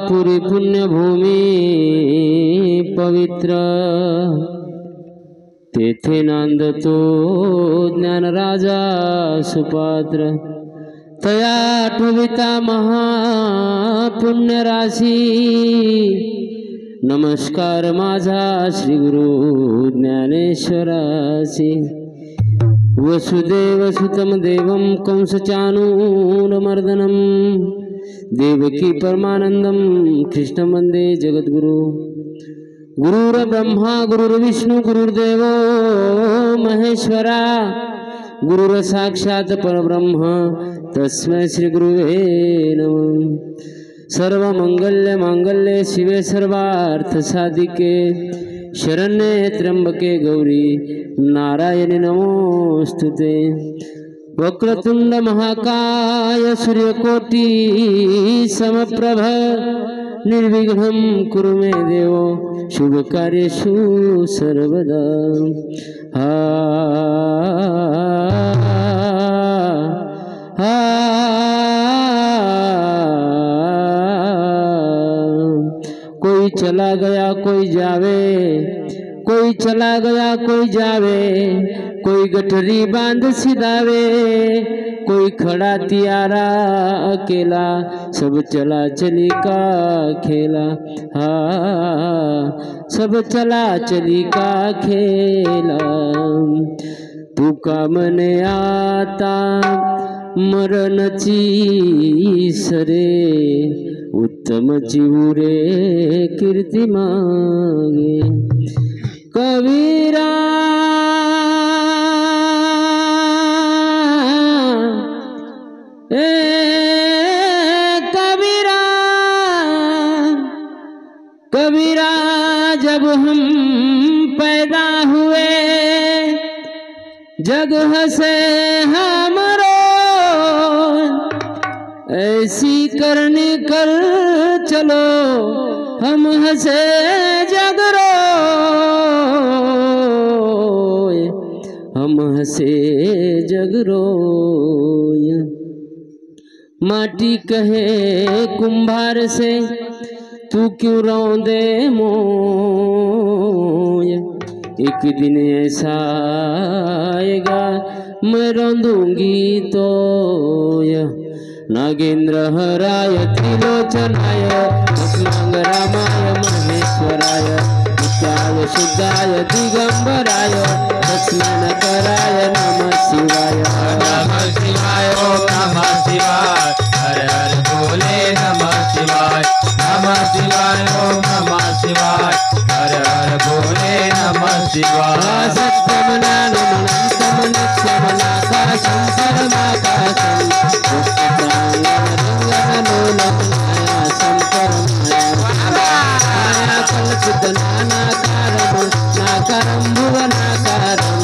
पुरी पुण्यभूमी पवित्र, तेथे नांदतो ज्ञानराजा सुपात्र। तया आठविता महापुण्य राशी, नमस्कार माझा श्री गुरु ज्ञानेश्वरासी। वसुदेव सुतम देवं कंसचानूरमर्दनं, देवकी परमानंदं कृष्ण वंदे जगद्गुरु। गुरुर्ब्रह्मा गुरुर्विष्णु गुरुर्देवो महेश्वरा, गुरुर साक्षात परब्रह्म तस्मै श्री गुरुवे नमः। सर्वमंगल्य मांगल्ये शिवे सर्वार्थ साधिके, शरण्ये त्र्यंबके गौरी नारायणी नमोस्तुते। वक्रतुंड महाकाय सूर्यकोटि समप्रभ, निर्विघ्नं कुरु मे देव शुभकार्येषु सर्वदा। कोई चला गया कोई जावे, कोई चला गया कोई जावे, कोई गठरी बांध सिधावे, कोई खड़ा तियारा अकेला, सब चला चली का खेला। सब चला चली का खेला। तुका मने आता मरणची सरे, उत्तम चिवुरे कीर्ती मागे। कबीरा कबीरा, कबीरा जब हम पैदा हुए, जग हंसे हमरो, ऐसी करनी कर चलो, हम हंसे जग रोए, हम हंसे जग रोए। माटी कहे कुम्हार से, तू क्यों रौंदे मोय, एक दिन ऐसा आएगा मैं रौंदूंगी तो। नागेंद्र हराय त्रिलोचनाय, रामाय महेश्वराय, नित्याय शुद्धाय दिगंबराय, दक्षिणकराय नमः शिवाय। नमः शिवाय ओम नमः शिवाय, हर हर भोले नमः शिवाय। नमः शिवाय ओम नमः शिवाय, हर हर भोले नमः शिवाय। सत्यमनानमनंतम नित्यमनाकाशं परमाकाशं, नाकारं भुवनाकारं,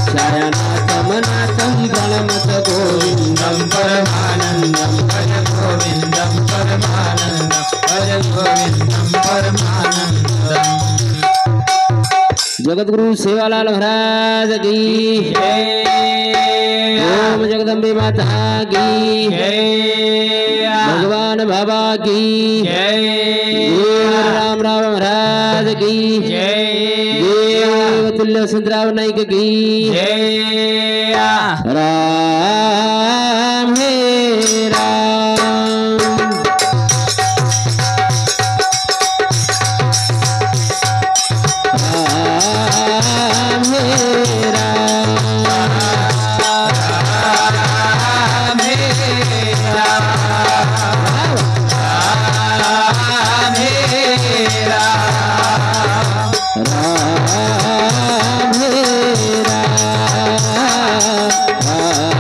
छायानाथमनाथं प्रणमत गोविन्दं परमानन्दं भज गोविन्दं परमानन्दं भज गोविन्दं परमानन्दं। जगद्गुरु सेवालाल महाराज की जय। ओम जगदम्बे माता की जय। भगवान बाबा की जय। राम राम महाराज की जय। देवतुल्य सुंदराव नाइक की जय। राम हे राम।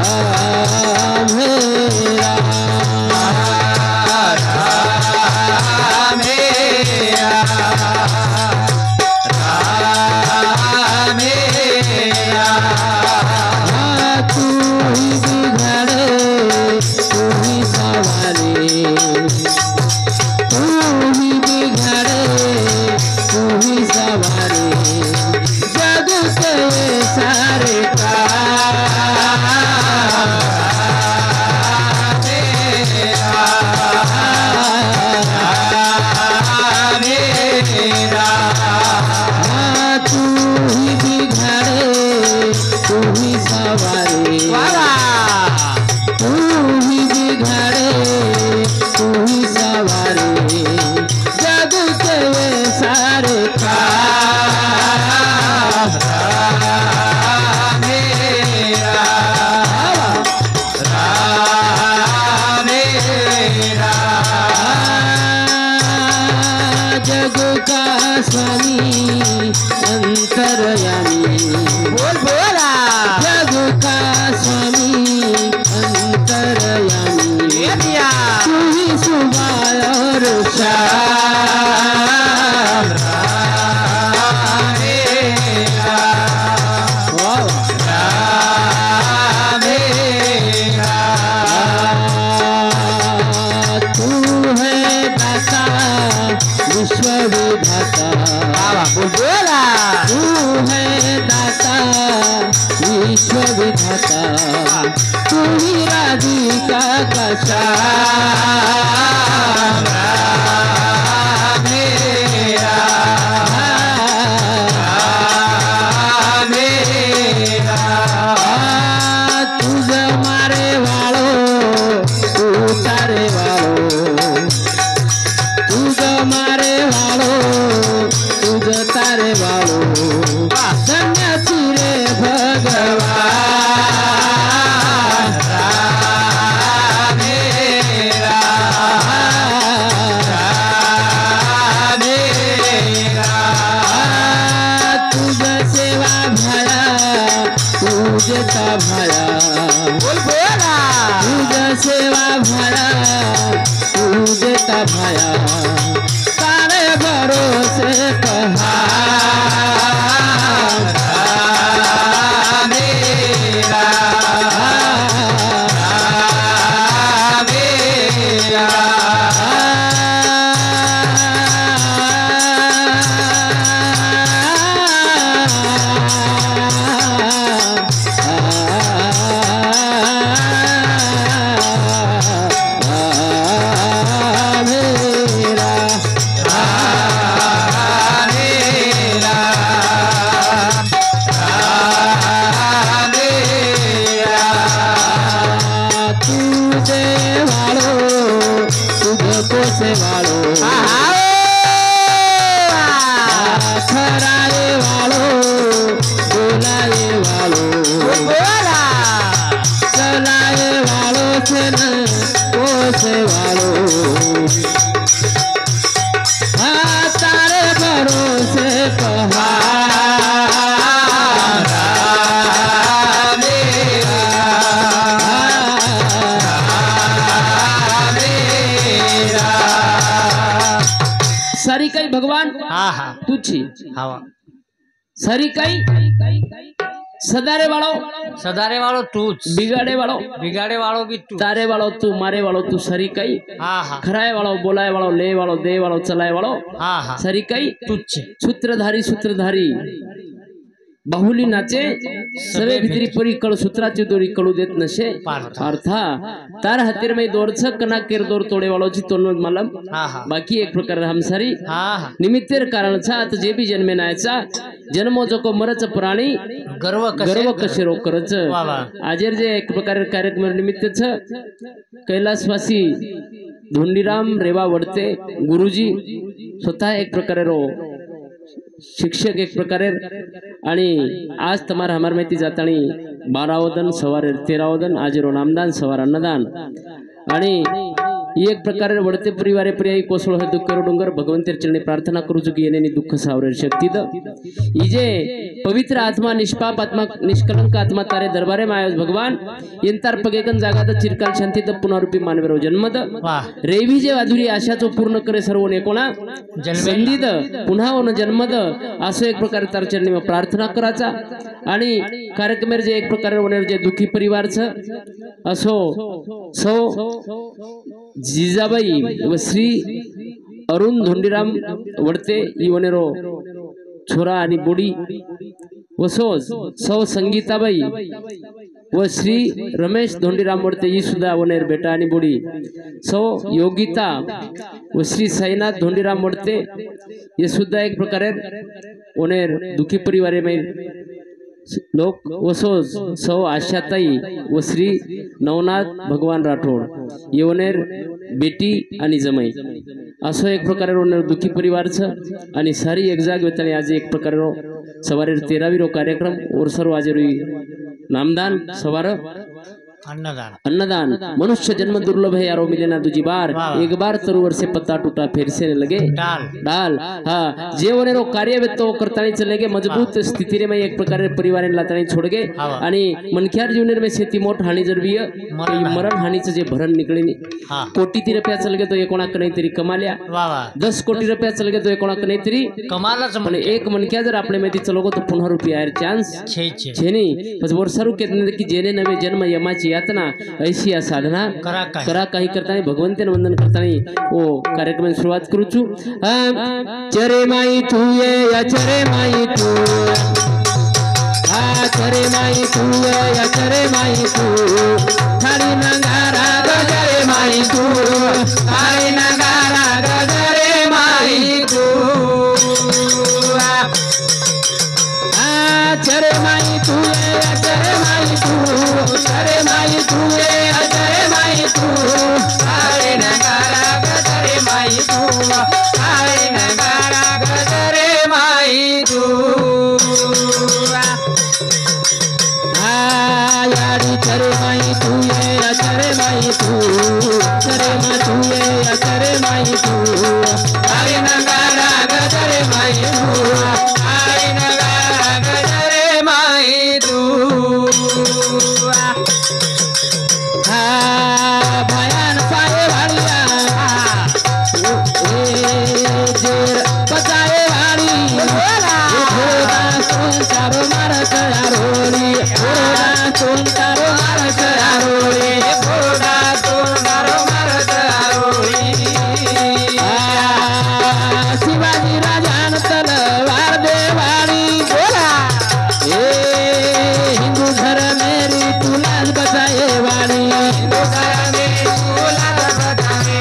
राम सवारे जग के वे सारे जग का स्वामी अंतरयामी बोल बोला जग का स्वामी अंतरयामी तू ही सुबह और शाम तू है दाता विश्व विधाता बोला तू है दाता विश्व विधाता तू ही राधिका का श्याम मेरा तुझ मारे वालो तू तारे वालो तुझ मारे वालो तुझ तारे वालो धन्य रे भगवान मेरा तुझ सेवा भया तुझता भया बोल बोला तुझ सेवा भया तुझता भया तारे भरोसे कहा मेरा से वालो खराए वालो बोलाए वालो बोला चलाए वालो से न कोसे वालो तारे भरोसे कहा सारी काही भगवान तुझी सारी काही सदारे वालो तू बिगाड़े वालो भी तू तारे वालो तू मारे वालो तू सारी काही खराए वालो बोलाए वालो ले वालो दे वालो चलाए वालो सारी काही तुझ सूत्रधारी बाहुली नाचे सवे भितरी परी कळ सूत्राची दोरी कळू देत नशे पार्था तार हतीर में दोरछ कना केर दोर तोडे वालोची तोनोद मालम बाकी एक प्रकार हमसारी निमित्तेर कारणचा आता जे बी जन्मे नायचा जन्मो जो मरच प्राणी गर्व कशे रो करच आजेर जे एक प्रकार कार्यक्रम निमित्त छ कैलासवासी धोंडीराम रेवा वडते गुरुजी स्वतः एक प्रकारे रो शिक्षक एक प्रकारे आणि आज तुम्हारा हमार माहिती जातानी 12 दिन सवार 13 दिन आज रो नामदान सवार अन्नदान आणि एक प्रकारे वडते परिवारे पर्यायी कोसळ हे दुःख डोंगर भगवंतेर चरणी प्रार्थना करू चुकी येणे दुःख सावरेर शक्ती द इजे पवित्र आत्मा निष्पाप आत्मा निष्कलंक आत्मा तारे दरबारे मायस भगवान यंतार पगेकन जागा द चिरकाल शांती द पुनरुपी मानवेरो जन्म द रेवी जे वाधुरी आशाचो पूर्ण करे सर्व नेकोणा संधी द पुन्हा वन जन्म द असो एक प्रकारे तार चरणी प्रार्थना कराचा आणि कार्यक्रमेर जे एक प्रकारे वनेर जे दुखी परिवार छ असो सो जिजाबाई व श्री अरुण धोंडीराम वडते इवनेरो छोरा आणि बोडी व सौ संगीताबाई व श्री रमेश धोंडीराम वडते ही सुद्धा वनेर बेटा आणि बोडी सौ योगिता व श्री साईनाथ धोंडीराम वडते ये सुद्धा एक प्रकारे वनेर दुखी परिवारे में लोक वसो सौ आशाताई व श्री नवनाथ भगवान राठोड येवनेर बेटी आणि जमाई असो एक प्रकारे दुखी परिवारचं आणि सारी एक जाग वेतने आज एक प्रकारे सवारे 13वी रो कार्यक्रम और सर्व आज नामदान सवार अन्नदान मनुष्य जन्म दुर्लभ है यारो मिले ना दूजी बार एक बार तरुवर से पत्ता टूटा फिर से लगे डाल हाँ जेवने रो कार्य तो करतानी चले गए मजबूत स्थिति रे में एक प्रकार परिवार लातानी छोड़ गए आणि मनख्यार जीवनेर में शेती मोठ हानी जरवी मरण हानीचं जे भरण निकळे कोटी रुपया चल गए तो एकोणाक नाही तरी कमाल्या 10 कोटी रुपया चल गए तो एकोणाक नाही तरी कमालाच पण एक मनख्या जर आपले मध्ये चलोगो तो पुन्हा रुपया यार चान्स छेनी बस वर्षारू के की जेने नवे जन्म यमाची यातना ऐसी साधना करा काही करताना भगवंतेन वंदन करताना ओ कार्यक्रम सुरुवात करू छु चरे माई तू ये चरे माई तू चरे माई तू ये चरे माई तू थारी नगारा गजरे माई तू थारी नगारा गजरे माई तू चरे माई तू ये चरे माई तू चरे माई तू ये चरे माई तू थारी नगारा गजरे माई तू थारी नगारा गजरे माई तू यारी चरे माई तू ये चरे माई तू चरे मा तू ये चरे माई तू थारी नगारा गजरे माई तू थारी नगारा गजरे माई तू भयान पाए वालिया जेर बचाए वाली चारो मार चरोली चारो मार चरोली चारो मार चरोली शिवाजी राजान तलवार देवाड़ी बोला हिंदू धर्म मेरी तुलाज बचाए वाली हिंदू धर्म मेरी तुलाज बचाए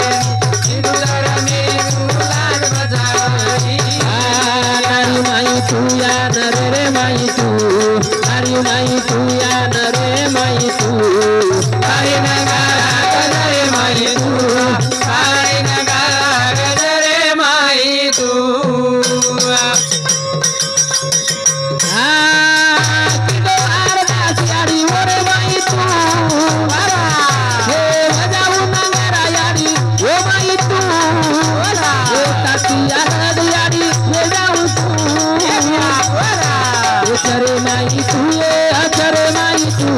हिंदू धर्म मेरी तुलाज बचाए नारी माई तू या नरे रे माई तू नारी माई तू या नरे माई तू हरि नगारा गजरे माई तू हरि नगारा गजरे माई तू चरे माई तू ये चरे माई तू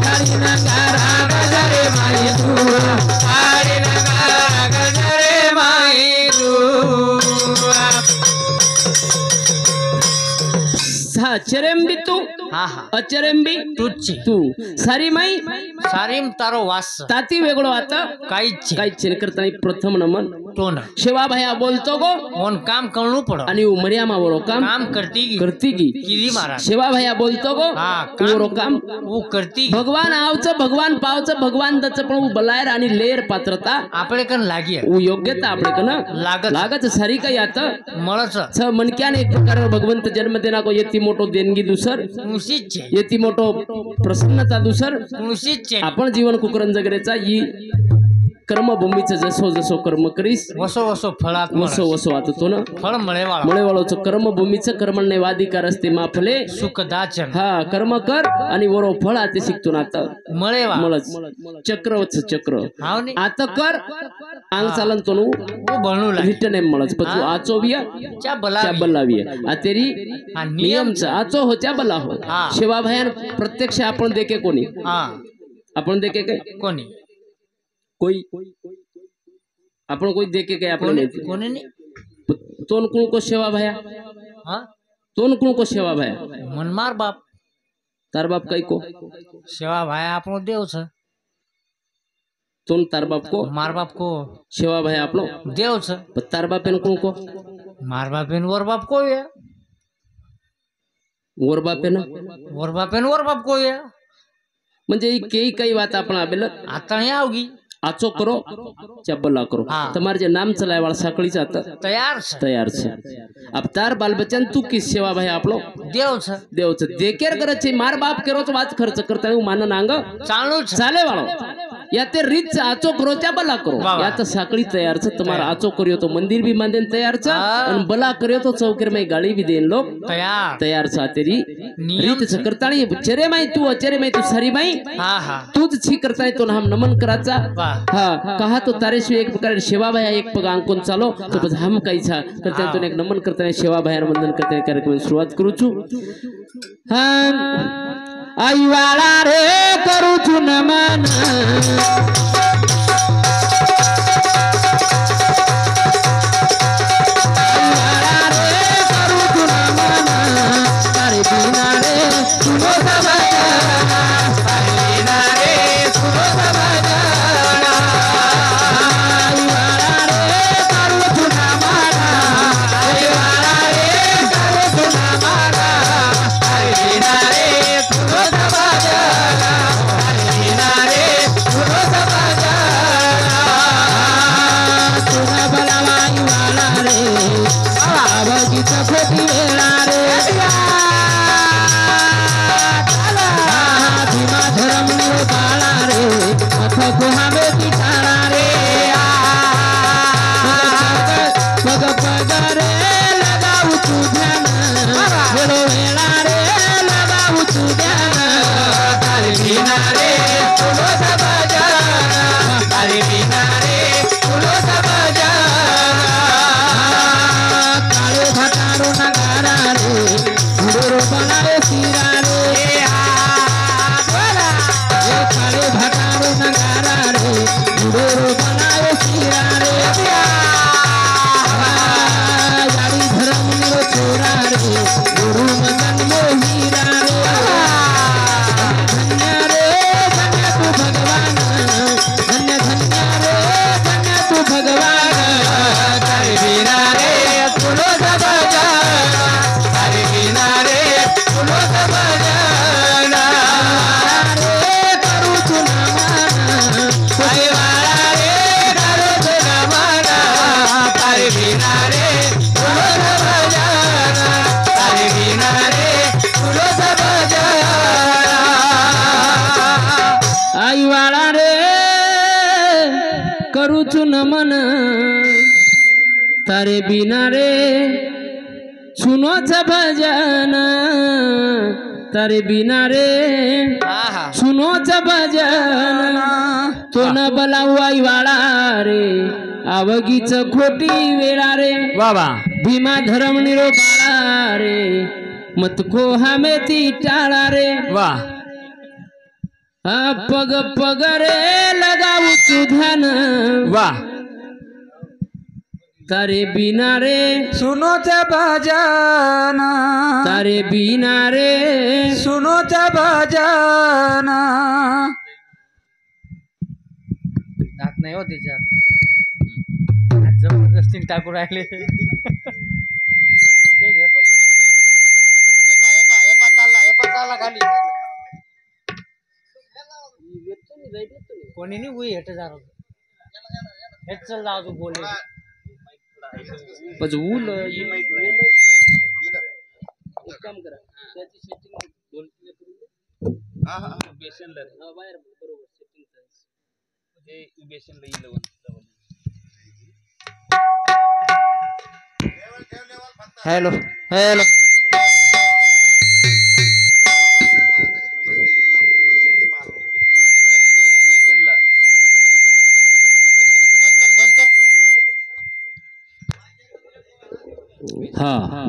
हरि नगारा गजरे माई तू हरि नगारा गजरे माई तू चरेंबी तू अचरेंबी तू सारी माई सारीम तारो वास ताती वेगळो आता काहीच करताना प्रथम नमन तोन शेवा भया बोलतो गो ओन काम करणू पडो आणि उमर्यामा वरो काम करती की किली महाराज शेवा भया बोलतो गो वरो काम वो करती भगवान आवचं भगवान पावचं भगवान दच पण वो बलायर आणि लेर पात्रता आपले कन लागी वो योग्यता आपले कन लागत सारी काही आता मळच छ मनक्याने एक प्रकार भगवंत जन्म देना को येती मोठो देणगी दुसर येती मोठो प्रसन्नता दुसर आपण जीवन कुकरन जगरेचा ही कर्मभूमीचं जसो जसो कर्म करीस वसो वसो फळात वसो वसो आता तो ना फळ मळेवाळोचं कर्मभूमीचं कर्मण्य वाधिकार असते माफले सुखदाचन हा कर्म कर आणि वरो फळ आते शिकतो ना आता मळच चक्रवच चक्र आता कर आंग चालन तो बनू रिटर्न एम मळच पचू आचो विया च्या बलाविया आतेरी नियमचा आचो हो च्या बला हो शिवा भयान प्रत्यक्ष आपण देखे कोणी आपण देखे काय कोणी कोई आपण कोई देखे क्या आपण कोने नहीं तोन कुण को सेवा भया हां तोन कुण को सेवा भया मनमार बाप तार बाप कई को सेवा भया आपण देव छ तोन तार बाप को मार बाप को सेवा भया आपलो देव छ तार बाप कुण को मार बाप वर बाप को है वर बाप वर बाप को है म्हणजे काही काही बात आपण आबेल आता नाही आवगी आचो करो चबला करो तुम्हारे जे नाम चलाए वाला साकड़ी चाहता तैयार छे अब तार बाल बच्चन तू किस सेवा भाई आप लोग देव छे देकेर करे छे मार बाप करो तो बात खर्च करता है मान नांग चाले वालो या ते रीत आचो करो चा बला करो या तो साकड़ी तैयार छे तुम्हारा आचो करियो तो मंदिर भी बांधे तैयार छे और बला करियो तो चौकेर में गाड़ी भी देन लोग तैयार छे तेरी रीत छे करता नहीं चरे में तू सारी भाई तू छी करता है तो हम नमन कराचा हाँ कहा तो तारे से एक प्रकार सेवा भाई एक पग अंकोन चालो तो बस हम कई छा करते हैं तो एक नमन करते हैं सेवा भाई वंदन करते हैं कार्यक्रम शुरुआत करू छु आई वाला रे करू छु नमन नमन तारे बिना रे सुनो भजन तारे बिना रे सुनो भजन तो न बलावाई वाला रे आवगीच खोटी वेळा रे बाबा भीमा धर्म निरोपाळा रे मत को हमें ती टाळा रे वाह पग पग रे लगाऊ तू ध्यान वाह तारे बिना रे सुनो भजन तारे बिना रे सुनो भजन दात नाही हो तिच्यात जबरदस्ती टाकू राहिले चालला खाली कोणी नाही हुई हेट जा हेट चल जाओ तू बोले बस ऊल ये माइक काम करा त्याची सेटिंग दोन किलो करून दे हां हां बेसन ला बाहेर बरोबर सेटिंग हे बेसन ला 11 हेलो हेलो हाँ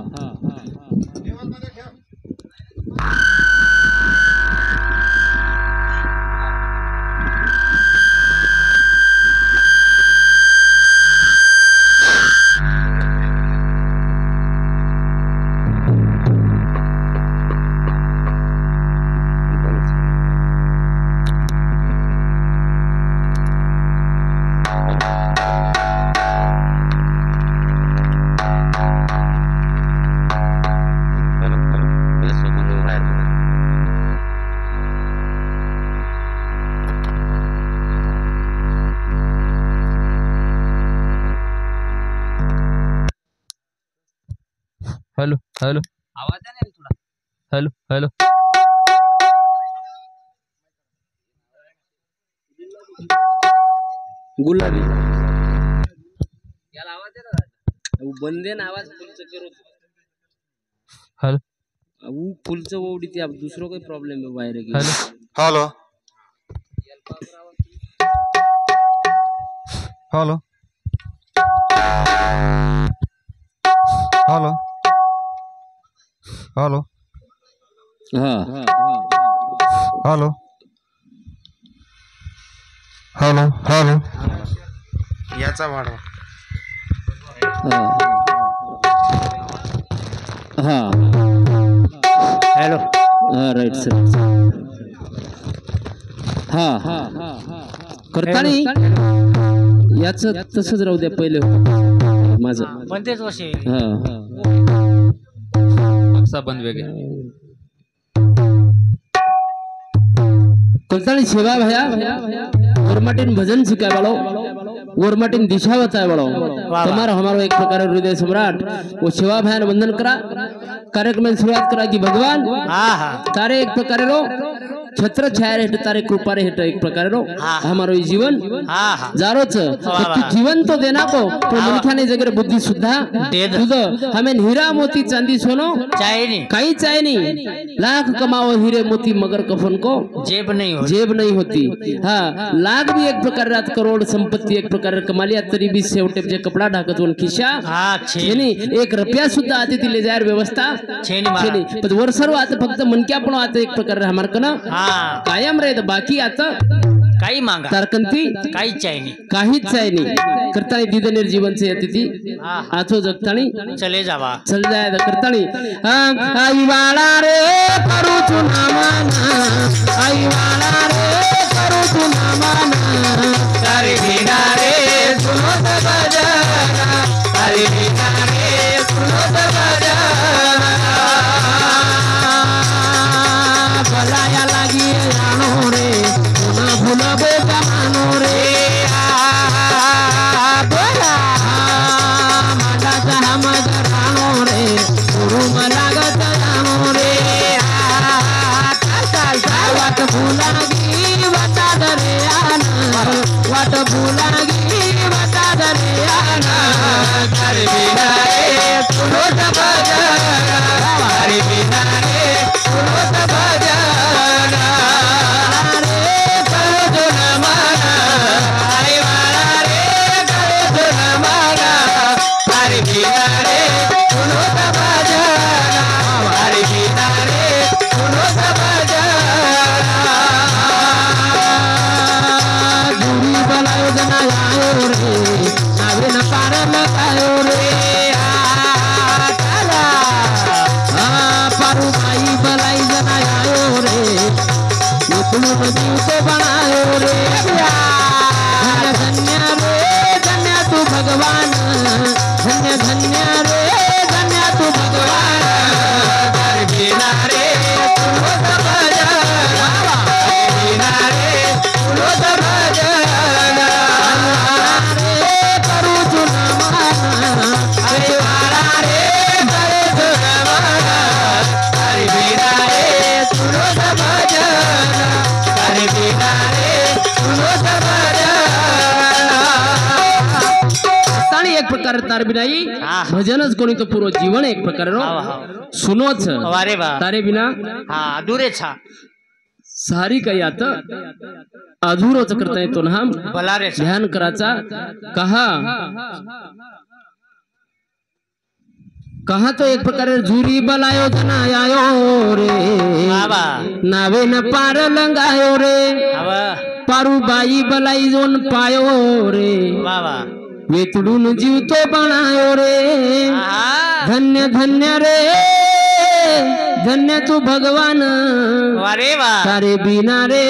हेलो हेलो आवाज आहे ना थोडा हेलो हेलो गुलाबी याला आवाज आहे ना वो बंदे ना आवाज फुलचं करू हेलो वो फुलचं ओढी ते अब दुसरं काही प्रॉब्लेम आहे बाहेर की hello hello hello hello hello हां हेलो हेलो हेलो याचा वाढवा हां हेलो राईट सर हां करतानी याचं तसंच राहू द्या पहिले माझं बनतेच वर्षी हां अक्सा बंद वेगे करतानी सेवा भया गोरमाटीन भजन सिखाय वालो गोरमाटीन दिशा बताय वालो तुम्हारा हमारो एक प्रकार हृदय सम्राट वो सेवा भयान वंदन करा कार्यक्रम में शुरुआत करा की भगवान तारे एक प्रकार रो छत्र छाया हेठ तारे कृपा रे हेठ एक प्रकार रो हमारो जीवन जारोच जीवन तो देना को तो मनुष्याने जगह बुद्धि सुद्धा तुझ हमें हीरा मोती चांदी सोनो चाहिए नहीं काही चाहिए नहीं लाख कमाओ हीरे मोती मगर कफन को जेब नहीं हो जेब नहीं होती हाँ लाख भी एक प्रकार रात करोड़ संपत्ति एक प्रकार कमालिया तरी भी सेवटे जे कपडा ढाकत वन खिशा छेनी एक रुपया सुद्धा आते ती ले जायर व्यवस्था छेनी पण वर सर्व आता फक्त मनक्या पण आता एक प्रकार हमार कना कायम रहे बाकी आता काही मांगा तारकंती काहीच चाहिए नहीं काहीच आहे नाही करतानी दिदनेर जीवन से अतिथि आथो जगतानी चले जावा चल जाय करतानी आई वाला रे करू तू ना माना आई वाला रे करू तू ना माना तारे बिना रे सुनो तो बजाना तारे बिना रे सुनो तो बजाना भलाया लागी जानो रे ना भूलबो जानो रे बोला माला हम जानो रे गुरु मलागत जानो रे वाट भूलागी बता दरे आना वाट भूलागी बता दरे आना तारे बिना रे सुनो तो बजाना तारे बिना रे सुनो तो बजाना रे करो जो न माना आई वाला रे करो जो न माना तारे बिना रे सुनो तो बजाना तारे बिना रे सुनो तो बजाना गुरी बनायो जना आयो रे नावे न पार लगायो रे पारू भाई बलाई जना आयो रे निपुण जीव तो बनायो रे धन्य रे धन्य तू भगवान धन्य धन्य रे धन्य तू भगवान तारे बिना रे सुनो तो बजाना तारे बिना रे सुनो तो बजाना रे करू तू ना माना अरे वाला रे करे तो न माना तारे बिना रे सुनो तो बजाना तारे बिना रे सुनो तो बजाना ताणी एक प्रकार तार बिनाई भजनच कोणी तो पूर्व जीवन एक प्रकार सुनोच अरे वा तारे बिना हा अधुरे छा सारी काही आता अधुरोच करता येतो ना बलारे छा ध्यान करायचा कहा कहा तो एक प्रकार झुरी बलायो जना आयो रे बाबा नावे न पार लंगायो रे अब पारू बाई बलाई जोन पायो रे बाबा वेतडून जीव तो बनायो रे धन्य धन्य रे धन्य तू भगवान अरे वा तारे बिना रे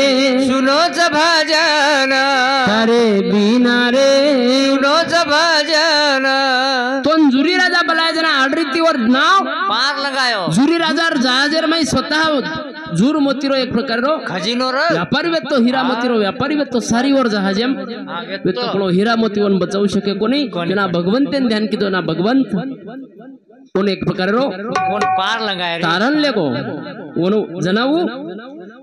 सुनोच भजन तारे बिना रे सुनोच भजन तो जुरी राजा बलाय जना आडरीतीवर नाव पार लगायो जुरी राजा जहाजेर माई स्वतः झूर मोतीरो एक प्रकार रो खजिनो रो व्यापारी वेत तो हीरा मोतीरो व्यापारी वेत तो सारी वर जहाजेम वेत तो हीरा मोतीवन बचावू शके कोणी ना भगवंतेन ध्यान कितो ना भगवंत કોને એક પ્રકારનો કોણ પાર લગાય રે તારણ લેગો ઓનું જણાવું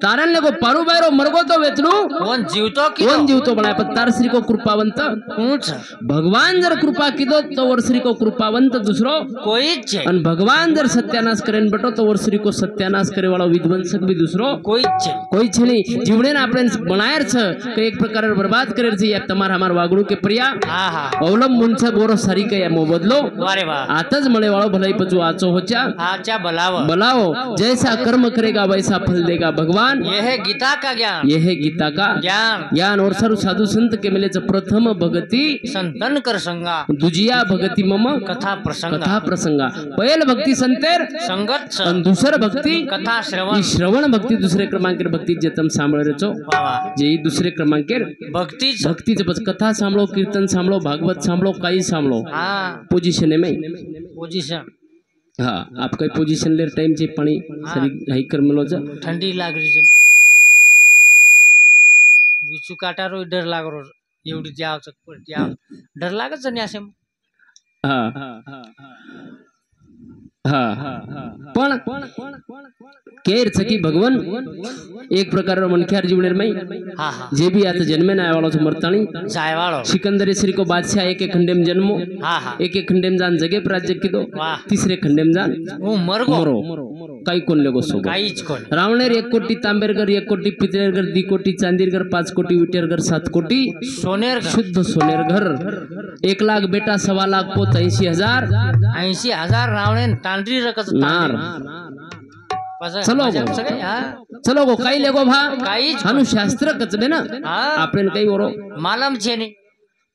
તારણ લેગો પારુબાયરો મરગો તો વેચનું કોણ જીવતો કોણ જીવતો બનાય પણ તાર શ્રી કો કૃપાવંત હું છે ભગવાન જર કૃપા કીધો તો વર શ્રી કો કૃપાવંત દૂસરો કોઈ જ છે અને ભગવાન જર સત્યાનાશ કરીને બેઠો તો વર શ્રી કો સત્યાનાશ કરે વાળો વિધ્વંસક भी दूसरो કોઈ જ છે કોઈ છે નહીં જીવને આપણે બનાયર છે કે એક પ્રકાર બરબાદ કરે છે યાર તમાર હમાર વાગડું કે પ્રિયા હા હા અવલંબન છે બોરો સારી કે મો બદલો વારે વાહ આત જ મળે વાળો ભલાઈ પચુ આચો હોચા આચા બલાવો બલાવો जैसा कर्म करेगा वैसा फल देगा भगवान ये है गीता का ज्ञान ये है गीता का ज्ञान ज्ञान और सर्व साधु संत के मिले प्रथम भगति संतन कर संगा दुजिया भगति मम कथा प्रसंग कथा प्रसंगा पहल भक्ति संतेर संगत आणि दुसर भक्ती कथा श्रवण ही श्रवण भक्ती दुसरे क्रमांकेर भक्ती जे तम सांभळ छो वाह वाह जे ही दुसरे क्रमांकेर भक्ति भक्ति जे बस कथा सांभळो कीर्तन सांभळो भागवत सांभळो काही सांभळो हाँ पोजीशन में पोजीशन हाँ आप कई पोजीशन ले टाइम जे पानी सरी हाई कर मिलो छ ठंडी लाग रही છે વિચુ કાટારો ડર લાગ રહ્યો એવડી જાવ છે પર ત્યાં ડર લાગે છે ને આસે हाँ हाँ पण केर छकी भगवान एक प्रकार मनख्यार जीवनेर में हाँ हाँ जे भी आता जन्मे ना आवालो छ मरताणी जाय वालो सिकंदर श्री को बादशाह एक एक खंडेम जन्मो हाँ हाँ एक एक खंडेम जान जगे प्राज्य कीधो वाह तीसरे खंडेम जान હું મરગો मरो काई कोण लेगो सो કાઈ જ કોણ रावणेर 1 कोटी तांबेरगर 1 कोटी पितळेरगर 2 कोटी चांदीरगर 5 कोटी विटेरगर 7 कोटी સોનેર शुद्ध सोनेर घर 1 लाख बेटा 1.25 लाख पोत 80,000 80,000 રાવણે તાંડરી રકત नार પાછા ચલો મજા ગો. આવશે કે? હા चलो गो काई लेगो भा કાઈ જ हानु शास्त्र कचबे ना હા आपने कई ओरो માલમ છે ને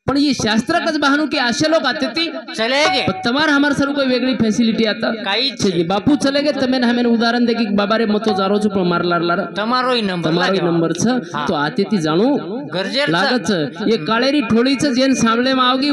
पण ये शास्त्र कच बहानु की आशे लोग आते थी ચલેગે तमार हमार सर कोई वेगळी फैसिलिटी आता કાઈ જ छे છે जी बापू चले गए तमें हमें उदाहरण दे कि बाबा रे मतो जारो छु पण मार लार लार તમારો ઈ નંબર તમારો લાગે नंबर छ तो आते थी जाणू ગરજેર છે लागत छ ये काळेरी ठोळी छ जेन सामळे में आवगी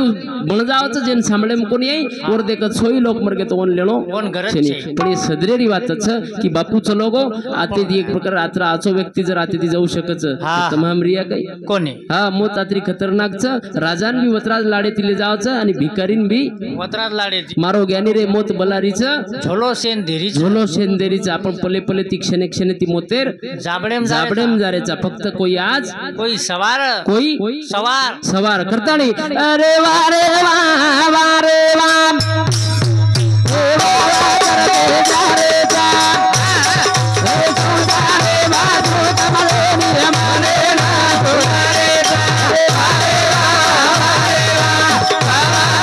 बण जाव छ जेन सामळे में कोणी आई और देखत सोई लोक मर गए तो ओन लेणो કોણ ગરજ छे છે पण ये सदरेरी वात छ कि बापू चलो गो आते दी एक प्रकार आत्रा आचो व्यक्ती जर आते दी जाऊ शकत छ हा. तमाम रिया काही કોને हा मोत आत्री खतरनाक छ राजान बी वतराज लाडे तिले जाव छ आणि भिकारीन बी વતરાજ લાડે मारो ज्ञानी रे मोत बलारी छ ઝોલો સેન ધીરી છે झोलो शेंदेरी छ आपण पले पले ती क्षणे क्षणे ती मोतेर જાબડેમ जाबडेम जारेचा फक्त कोई आज કોઈ સવાર कोई સવાર सवार करता नहीं अरे वारे वाह वारे वाम ओ वाह करते जा रे जा ओ खुदा रे बाजू कमले नी माने ना खुदा रे जा रे वारे वाह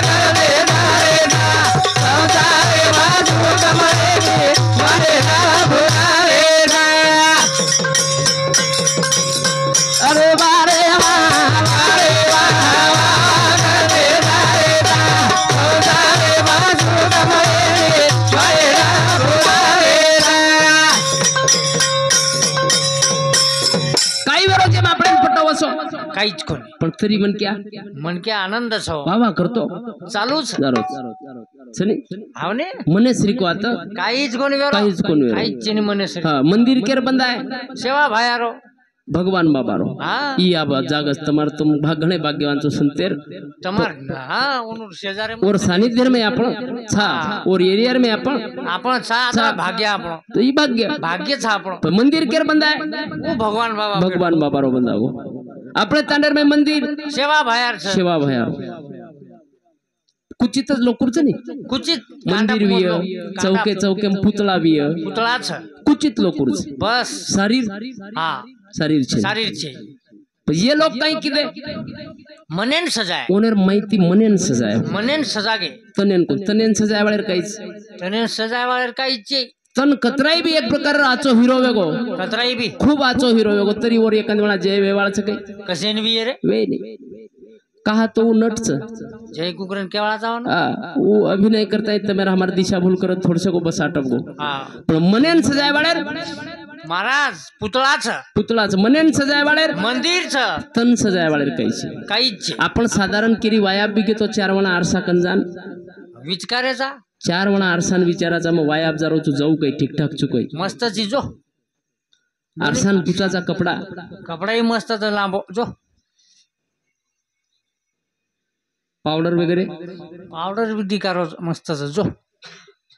करते जा रे जा खुदा रे बाजू कमले नी माने ना खुदा रे जा अरे वारे वाह वारे वाह करते जा रे जा खुदा रे बाजू कमले नी माने ना खुदा रे जा काही वेळो जेम आपण पटवसो કાઈ જ કોને पण तरी मन क्या મન કે આનંદ છો वावा करतो ચાલુ છે दररोज सनी આવને मने श्री को आता કાઈ જ કોને વેરો काहीच कोण वेळ. કાઈ જ ની મને हा मंदिर केर बंद आहे સેવા ભાયારો भगवान बाबारो હા ई आबा जागस तमार तुम घणे भाग्यवान छो संतेर તમાર હા ઓનું શેજારે और सानिध्य में आपण छा और एरिया में आपण આપણ છા આપણા ભાગ્ય આપણો तो ई भाग्य ભાગ્ય છા આપણો पण मंदिर केर बंद आहे હું ભગવાન બાબા भगवान बाबारो बंदागो આપણે तांडेर में मंदिर સેવા ભાયાર છે सेवा भया कुचितच लोकुरच नाही કુચિત मंदिर विय चौके चौके पुतळा विय પૂતળા છે कुचित लोकुरच બસ शरीर હા शरीर छे શરીર છે पण ये लोग काही किदे મને ન સજાય ओनर माहिती मनेन सजाय મને ન સજાગે तनेन सजाय वाळेर काहीच તને સજાય વાળે કાઈ છે तन कतराई बी एक प्रकार आचो हिरो वेगो કતરાઈ બી खूप आचो हिरो वेगो तरी वर एखाद वेळा जय वेवाळच काही કસેન બી રે वे नाही कहा तो नटच જય કુકરન કેવાળા જવાનું वो अभिनय करता है मेरा हमारी दिशा भूल करत थोड़से को बस आटप गो હા पण मनेन सजाय वाळेर મહારાજ પૂતળા છે पुतळाच मनेन सजाय वाळेर મંદિર છે तन सजाय वाळेर काही છે કાઈ જ છે आपण साधारण केरी वायाब बी घेतो 4 वणा आरसा कंजान વિચકારે જા 4 वणा आरसान विचाराचा मग वायाब जारो तू जाऊ काही ठीकठाक चुकोय મસ્ત ચીજો आरसान पुचाचा कपडा કપડાઈ મસ્ત તો લાંબો જો पावडर वगैरे પાવડર બી દીકારો મસ્ત છે જો